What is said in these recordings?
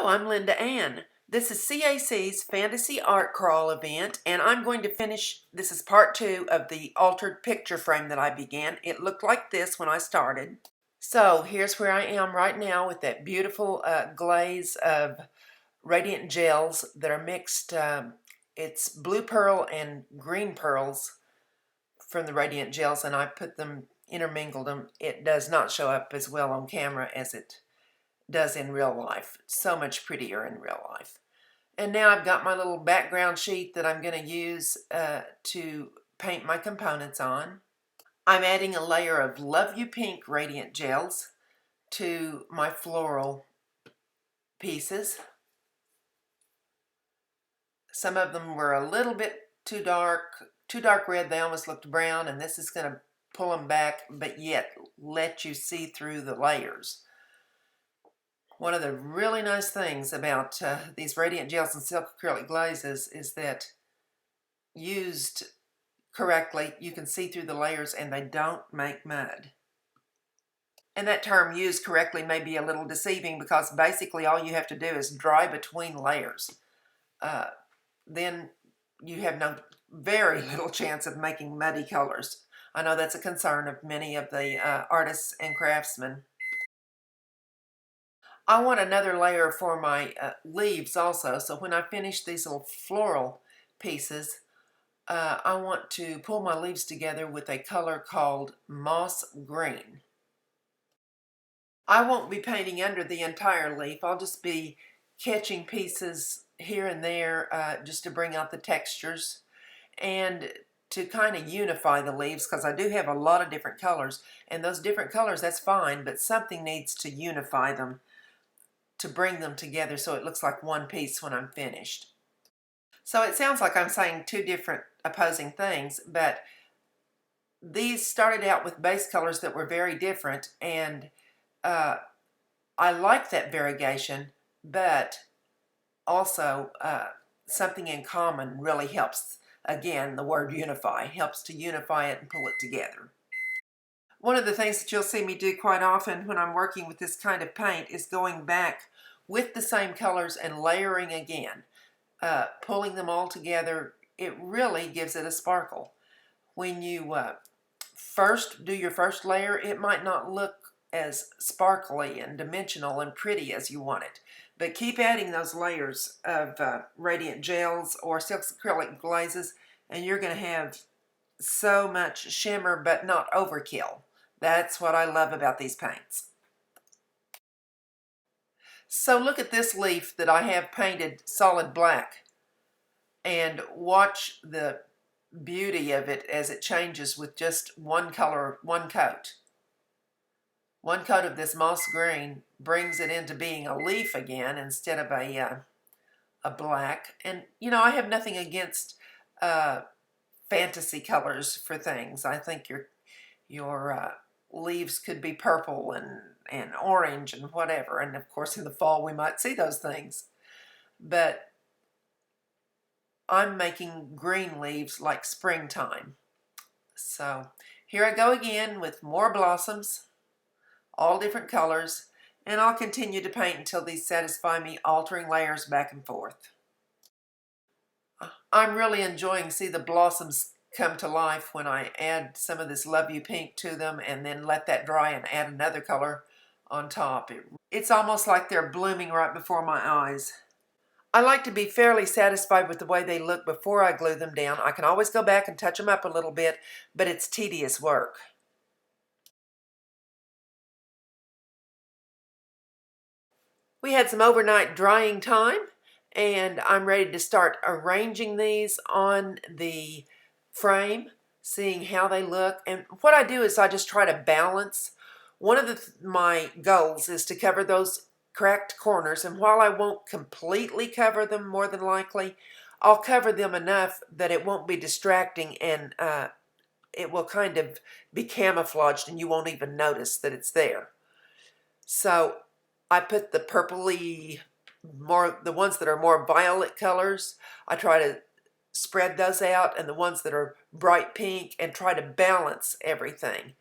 Hello, I'm Linda Ann. This is CAC's Fantasy Art Crawl event, and I'm going to finish, this is part 2 of the altered picture frame that I began. It looked like this when I started. So here's where I am right now with that beautiful glaze of radiant gels that are mixed. It's blue pearl and green pearls from the radiant gels, and I put them, intermingled them. It does not show up as well on camera as it does in real life. So much prettier in real life. And now I've got my little background sheet that I'm going to use to paint my components on. I'm adding a layer of Love You Pink Radiant Gels to my floral pieces. Some of them were a little bit too dark red. They almost looked brown, and this is going to pull them back, but yet let you see through the layers. One of the really nice things about these radiant gels and silk acrylic glazes is that used correctly, you can see through the layers and they don't make mud. And that term used correctly may be a little deceiving because basically all you have to do is dry between layers. Then you have very little chance of making muddy colors. I know that's a concern of many of the artists and craftsmen. I want another layer for my leaves also, so when I finish these little floral pieces, I want to pull my leaves together with a color called moss green. I won't be painting under the entire leaf. I'll just be catching pieces here and there just to bring out the textures and to kind of unify the leaves, because I do have a lot of different colors, and those different colors, that's fine, but something needs to unify them to bring them together so it looks like one piece when I'm finished. So it sounds like I'm saying two different opposing things, but these started out with base colors that were very different, and I like that variegation, but also something in common really helps. Again, the word unify helps to unify it and pull it together. One of the things that you'll see me do quite often when I'm working with this kind of paint is going back with the same colors and layering again. Pulling them all together, it really gives it a sparkle. When you first do your first layer, it might not look as sparkly and dimensional and pretty as you want it. But keep adding those layers of radiant gels or silk acrylic glazes, and you're going to have so much shimmer, but not overkill. That's what I love about these paints. So look at this leaf that I have painted solid black, and watch the beauty of it as it changes with just one color, one coat. One coat of this moss green brings it into being a leaf again instead of a black. And you know, I have nothing against fantasy colors for things. I think your leaves could be purple and orange and whatever, and of course in the fall we might see those things, but I'm making green leaves like springtime. So here I go again with more blossoms, all different colors, and I'll continue to paint until these satisfy me, altering layers back and forth. I'm really enjoying see the blossoms come to life when I add some of this Love You Pink to them and then let that dry and add another color on top. It's almost like they're blooming right before my eyes. I like to be fairly satisfied with the way they look before I glue them down. I can always go back and touch them up a little bit, but it's tedious work. We had some overnight drying time, and I'm ready to start arranging these on the frame, seeing how they look. And what I do is I just try to balance. One of my goals is to cover those cracked corners, and while I won't completely cover them, more than likely, I'll cover them enough that it won't be distracting, and it will kind of be camouflaged and you won't even notice that it's there. So I put the purpley, the ones that are more violet colors, I try to spread those out, and the ones that are bright pink, and try to balance everything.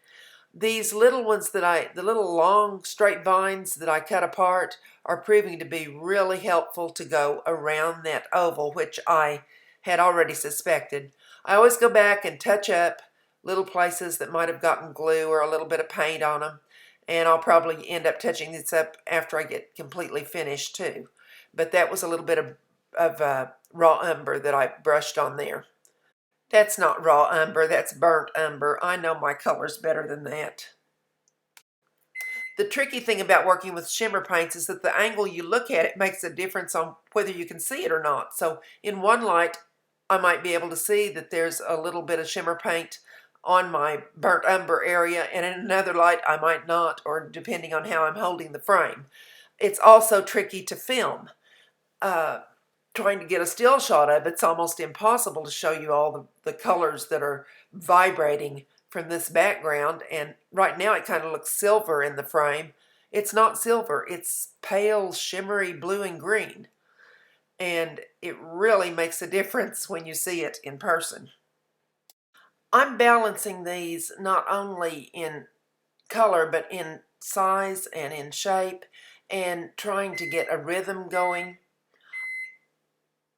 These little ones the little long straight vines that I cut apart are proving to be really helpful to go around that oval, which I had already suspected. I always go back and touch up little places that might have gotten glue or a little bit of paint on them, and I'll probably end up touching this up after I get completely finished too. But that was a little bit of raw umber that I brushed on there. That's not raw umber, that's burnt umber. I know my colors better than that. The tricky thing about working with shimmer paints is that the angle you look at it makes a difference on whether you can see it or not. So in one light, I might be able to see that there's a little bit of shimmer paint on my burnt umber area, and in another light I might not, or depending on how I'm holding the frame. It's also tricky to film. Trying to get a still shot of it's almost impossible to show you all the colors that are vibrating from this background, and right now it kind of looks silver in the frame. It's not silver, it's pale shimmery blue and green, and it really makes a difference when you see it in person. I'm balancing these not only in color but in size and in shape, and trying to get a rhythm going.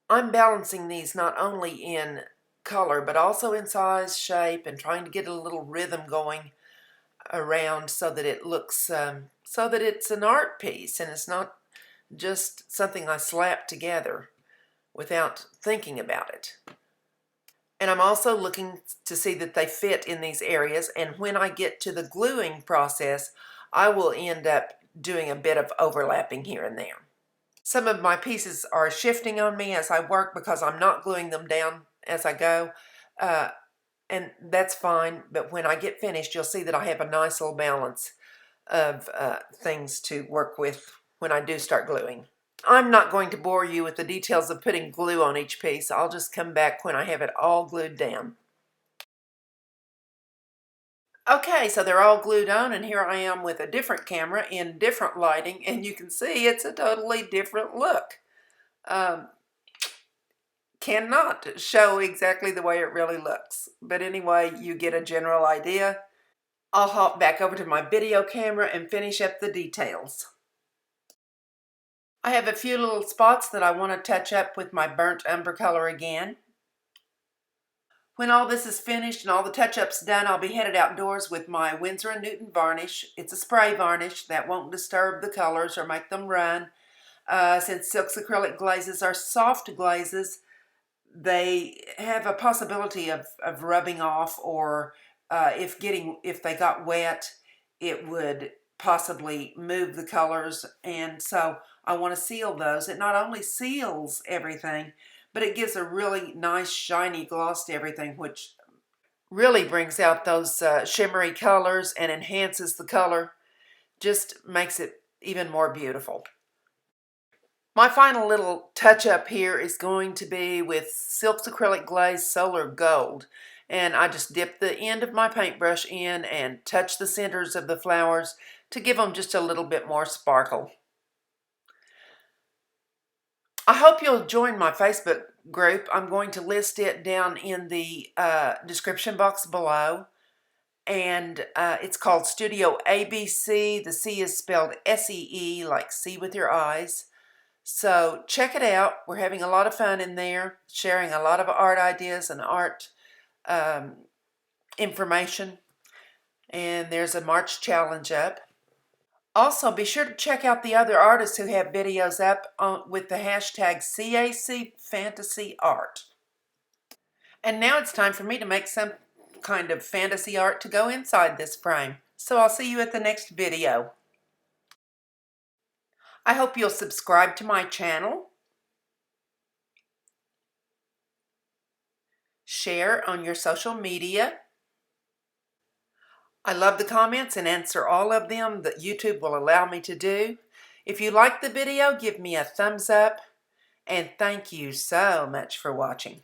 I'm balancing these not only in color but also in size, shape, and trying to get a little rhythm going around so that it looks so that it's an art piece and it's not just something I slapped together without thinking about it. And I'm also looking to see that they fit in these areas, and when I get to the gluing process I will end up doing a bit of overlapping here and there. Some of my pieces are shifting on me as I work because I'm not gluing them down as I go, and that's fine, but when I get finished you'll see that I have a nice little balance of things to work with when I do start gluing. I'm not going to bore you with the details of putting glue on each piece. I'll just come back when I have it all glued down. Okay, so they're all glued on, and here I am with a different camera in different lighting, and you can see it's a totally different look. Cannot show exactly the way it really looks, but anyway, you get a general idea. I'll hop back over to my video camera and finish up the details. I have a few little spots that I want to touch up with my burnt umber color again. When all this is finished and all the touch-ups done, I'll be headed outdoors with my Winsor & Newton varnish. It's a spray varnish that won't disturb the colors or make them run. Since silks acrylic glazes are soft glazes, they have a possibility of rubbing off, or if they got wet, it would possibly move the colors, and so I want to seal those. It not only seals everything, but it gives a really nice shiny gloss to everything, which really brings out those shimmery colors and enhances the color. Just makes it even more beautiful. My final little touch-up here is going to be with Silks Acrylic Glaze Solar Gold. And I just dip the end of my paintbrush in and touch the centers of the flowers to give them just a little bit more sparkle. I hope you'll join my Facebook group. I'm going to list it down in the description box below. And it's called Studio ABC. The C is spelled S-E-E, like see with your eyes. So check it out. We're having a lot of fun in there, sharing a lot of art ideas and art information. And there's a March challenge up. Also, be sure to check out the other artists who have videos up with the hashtag CAC Fantasy Art. And now it's time for me to make some kind of fantasy art to go inside this frame. So I'll see you at the next video. I hope you'll subscribe to my channel, share on your social media. I love the comments and answer all of them that YouTube will allow me to do. If you like the video, give me a thumbs up, and thank you so much for watching.